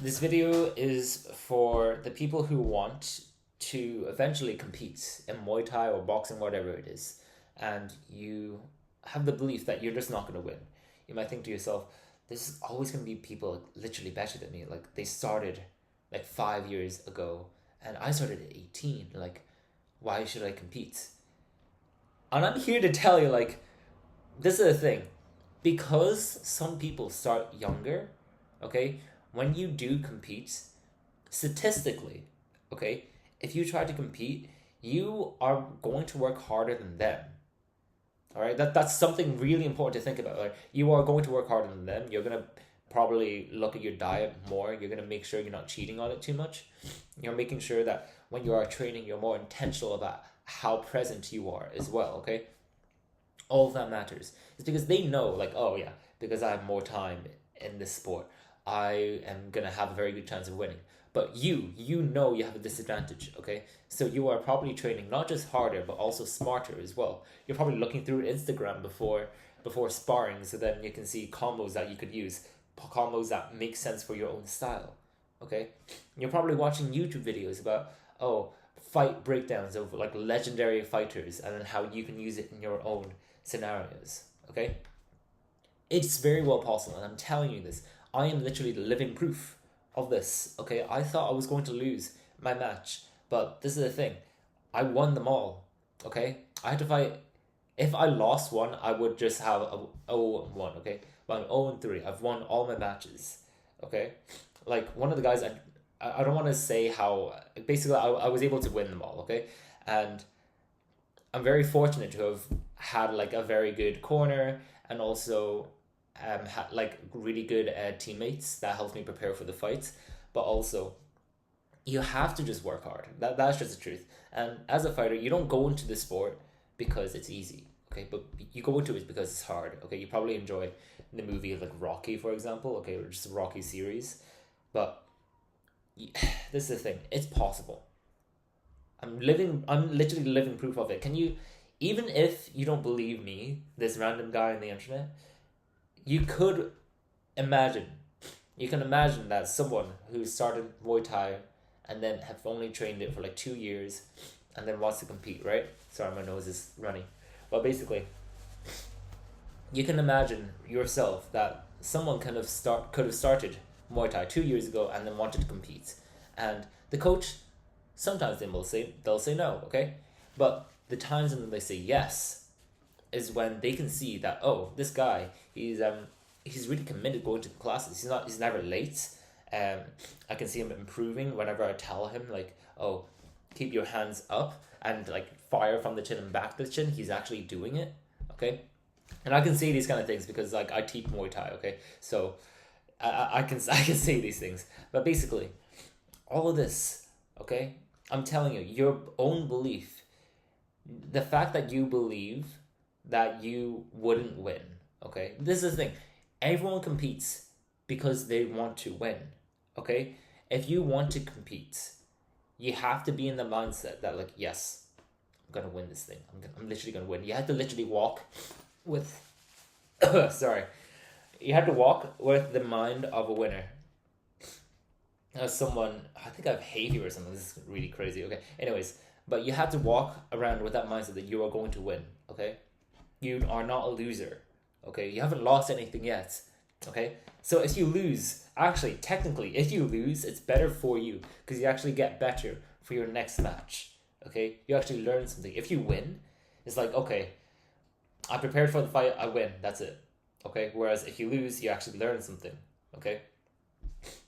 This video is for the people who want to eventually compete in Muay Thai or boxing, whatever it is, and you have the belief that you're just not going to win. You might think to yourself, there's always going to be people literally better than me. Like, they started like 5 years ago, and I started at 18. Like, why should I compete? And I'm here to tell you, like, this is the thing. Because some people start younger, okay, when you do compete, statistically, okay, if you try to compete, you are going to work harder than them. All right, that's something really important to think about. Like, you are going to work harder than them. You're gonna probably look at your diet more. You're gonna make sure you're not cheating on it too much. You're making sure that when you are training, you're more intentional about how present you are as well. Okay, all of that matters. It's because they know, like, oh yeah, because I have more time in this sport, I am gonna have a very good chance of winning. But you know you have a disadvantage, okay? So you are probably training not just harder, but also smarter as well. You're probably looking through Instagram before sparring, so then you can see combos that you could use, combos that make sense for your own style, okay? You're probably watching YouTube videos about, oh, fight breakdowns of like legendary fighters and then how you can use it in your own scenarios, okay? It's very well possible, and I'm telling you this. I am literally the living proof of this, okay? I thought I was going to lose my match, but this is the thing. I won them all, okay? I had to fight. If I lost one, I would just have a 0-1, okay? But I'm 0-3. I've won all my matches, okay? Like, one of the guys, I don't want to say how, basically, I was able to win them all, okay? And I'm very fortunate to have had like a very good corner and also had like really good teammates that helped me prepare for the fights. But also, you have to just work hard. That's just the truth. And as a fighter, you don't go into the sport because it's easy, okay? But you go into it because it's hard, okay? You probably enjoy the movie like Rocky, for example, okay, or just the Rocky series. But this is the thing. It's possible. I'm literally living proof of it. Can you, even if you don't believe me, this random guy on the internet, you could imagine, you can imagine that someone who started Muay Thai and then have only trained it for like 2 years and then wants to compete, right? Sorry, my nose is running. But basically, you can imagine yourself that someone could have started Muay Thai 2 years ago and then wanted to compete. And the coach, sometimes they'll say no, okay? But the times when they say yes is when they can see that, oh, this guy, he's really committed going to the classes. He's never late. I can see him improving whenever I tell him, like, oh, keep your hands up and like fire from the chin and back to the chin. He's actually doing it, okay? And I can see these kind of things because like I teach Muay Thai, okay? So I can say these things. But basically, all of this, okay? I'm telling you, your own belief, the fact that you believe that you wouldn't win, okay? This is the thing. Everyone competes because they want to win, okay? If you want to compete, you have to be in the mindset that, like, yes, I'm going to win this thing. I'm literally going to win. You have to literally walk with, sorry. You have to walk with the mind of a winner. As someone, I think I have hay fever or something. This is really crazy. Okay. Anyways, but you have to walk around with that mindset that you are going to win. Okay. You are not a loser. Okay. You haven't lost anything yet. Okay. So if you lose, actually, technically, if you lose, it's better for you because you actually get better for your next match. Okay. You actually learn something. If you win, it's like, okay, I prepared for the fight. I win. That's it. Okay. Whereas if you lose, you actually learn something. Okay.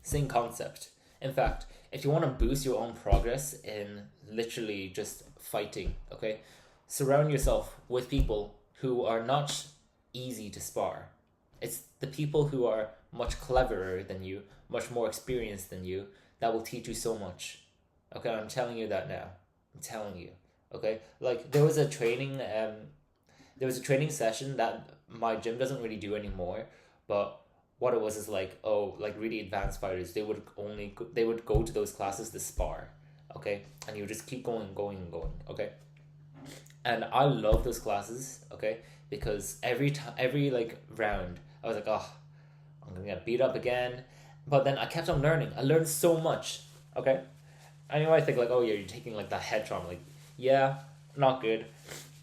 Same concept. In fact, if you want to boost your own progress in literally just fighting, okay, surround yourself with people who are not easy to spar. It's the people who are much cleverer than you, much more experienced than you, that will teach you so much. Okay, I'm telling you that now. I'm telling you. Okay, like there was a training session that my gym doesn't really do anymore, but what it was is like, oh, like really advanced fighters, they would go to those classes to spar, okay, and you just keep going, okay. And I love those classes, okay, because every like round I was like, oh, I'm gonna get beat up again, But then I kept on learning. I learned so much. Okay. I know I think like, oh yeah, you're taking like that head trauma. Like, yeah, not good.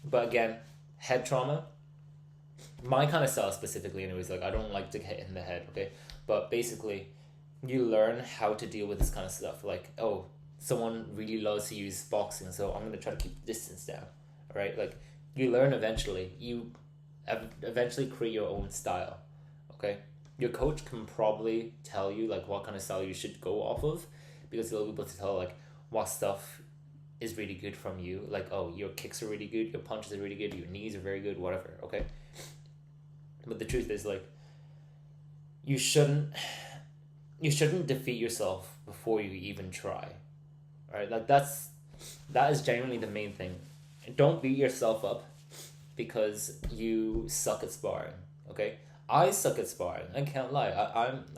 But again, head trauma, my kind of style specifically, anyways, like I don't like to get hit in the head, okay? But basically, you learn how to deal with this kind of stuff. Like, oh, someone really loves to use boxing, so I'm gonna try to keep the distance down. All right, like you learn eventually. You eventually create your own style. Okay, your coach can probably tell you like what kind of style you should go off of, because they'll be able to tell like what stuff is really good from you. Like, oh, your kicks are really good, your punches are really good, your knees are very good, whatever. Okay, but the truth is like you shouldn't you shouldn't defeat yourself before you even try. All right, like that is genuinely the main thing. Don't beat yourself up because you suck at sparring. Okay, I suck at sparring. I can't lie.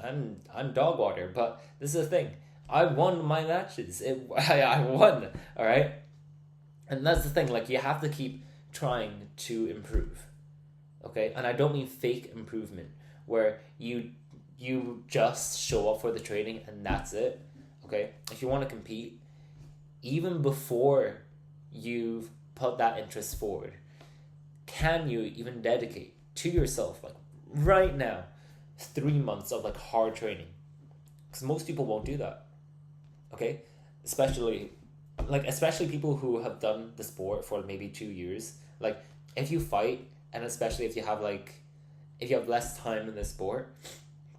I'm dog water. But this is the thing. I won my matches. I won. All right, and that's the thing. Like you have to keep trying to improve. Okay, and I don't mean fake improvement where you just show up for the training and that's it. Okay, if you want to compete, even before you've put that interest forward, can you even dedicate to yourself like right now 3 months of like hard training? Because most people won't do that. Okay, especially especially people who have done the sport for maybe 2 years. Like if you fight, and especially if you have less time in the sport,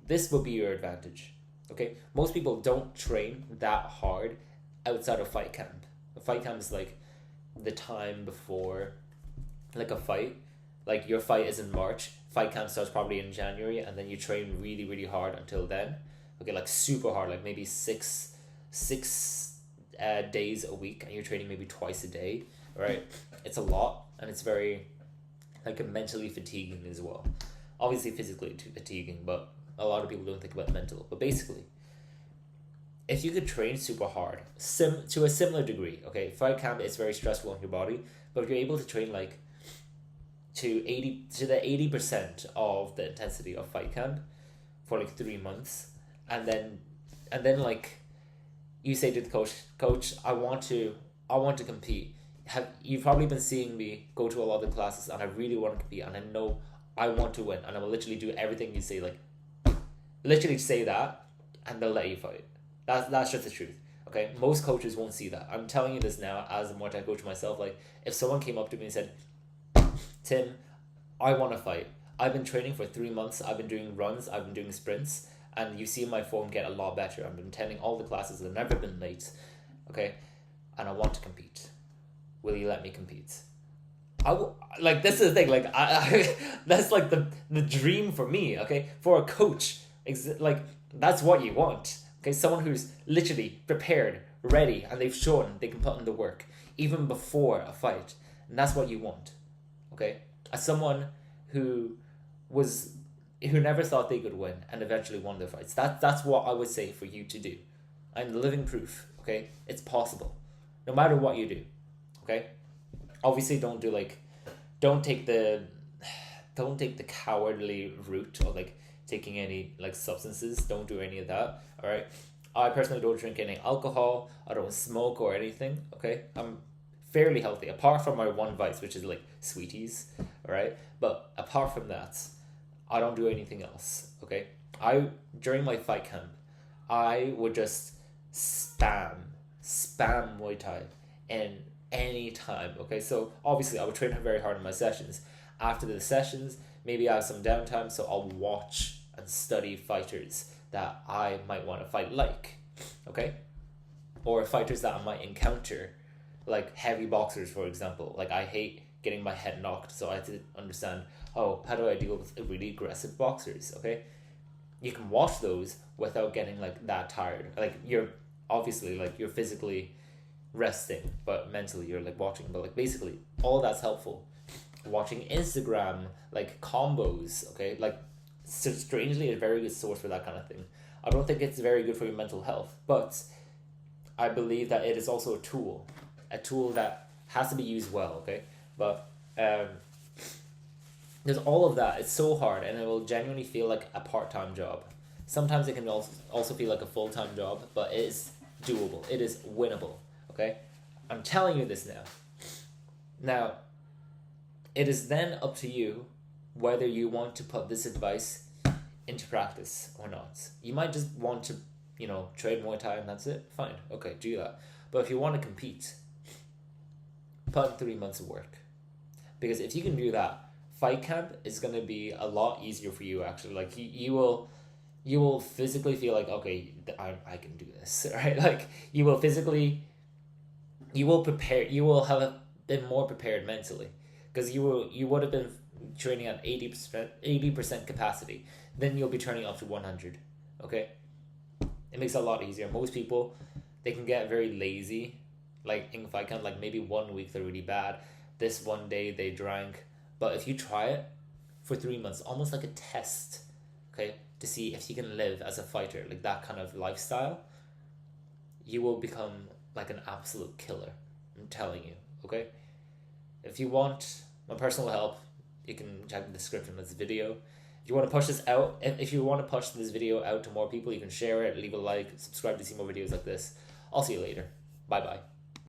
this will be your advantage. Okay, most people don't train that hard outside of fight camp. Fight camp is like the time before like a fight. Like your fight is in March, fight camp starts probably in January, and then you train really really hard until then. Okay, like super hard, like maybe six days a week, and you're training maybe twice a day. Right, it's a lot, and it's very like mentally fatiguing as well. Obviously physically fatiguing, but a lot of people don't think about mental. But basically, if you could train super hard, to a similar degree, okay, fight camp is very stressful on your body, but if you're able to train like to the 80% of the intensity of fight camp for like 3 months, and then like you say to the coach, I want to compete. You've probably been seeing me go to a lot of the classes, and I really want to compete, and I know I want to win, and I will literally do everything you say, like literally say that, and they'll let you fight. That's just the truth. Okay, most coaches won't see that. I'm telling you this now as a Muay Thai coach myself. Like if someone came up to me and said, Tim, I want to fight. I've been training for 3 months. I've been doing runs. I've been doing sprints, and you see my form get a lot better. I've been attending all the classes. I've never been late. Okay, and I want to compete. Will you let me compete? I will, like this is the thing. Like I that's like the dream for me. Okay, for a coach, like that's what you want. Okay, someone who's literally prepared, ready, and they've shown they can put in the work even before a fight, and that's what you want. Okay, as someone who was who never thought they could win and eventually won their fights. That's what I would say for you to do. I'm living proof. Okay, it's possible, no matter what you do. Okay, obviously don't take the don't take the cowardly route of like taking any like substances. Don't do any of that. All right, I personally don't drink any alcohol. I don't smoke or anything. Okay, I'm fairly healthy apart from my one vice, which is like sweeties. All right, but apart from that, I don't do anything else. Okay, I during my fight camp, I would just spam Muay Thai in any time. Okay, so obviously I would train very hard in my sessions. After the sessions, maybe I have some downtime, so I'll watch and study fighters that I might want to fight like, okay, or fighters that I might encounter, like heavy boxers, for example. Like I hate getting my head knocked, so I have to understand, oh, how do I deal with really aggressive boxers? Okay, you can watch those without getting like that tired. Like you're obviously like you're physically resting, but mentally you're like watching. But like basically all that's helpful. Watching Instagram like combos, okay, like so strangely a very good source for that kind of thing. I don't think it's very good for your mental health, but I believe that it is also a tool that has to be used well. Okay, but there's all of that. It's so hard, and it will genuinely feel like a part-time job. Sometimes it can also feel like a full-time job, but it is doable. It is winnable. Okay, I'm telling you this now. Now, it is then up to you whether you want to put this advice into practice or not. You might just want to, trade Muay Thai and that's it. Fine, okay, do that. But if you want to compete, put in 3 months of work. Because if you can do that, fight camp is going to be a lot easier for you, actually. Like, you will physically feel like, okay, I can do this, right? Like, you will have been more prepared mentally. Because you would have been training at 80% capacity. Then you'll be turning up to 100, okay? It makes it a lot easier. Most people, they can get very lazy, like in fight camp, like maybe 1 week they're really bad. This one day they drank. But if you try it for 3 months, almost like a test, okay, to see if you can live as a fighter, like that kind of lifestyle, you will become like an absolute killer. I'm telling you, okay? If you want my personal help, you can check the description of this video. If you want to push this out, if you want to push this video out to more people, you can share it, leave a like, subscribe to see more videos like this. I'll see you later. Bye bye.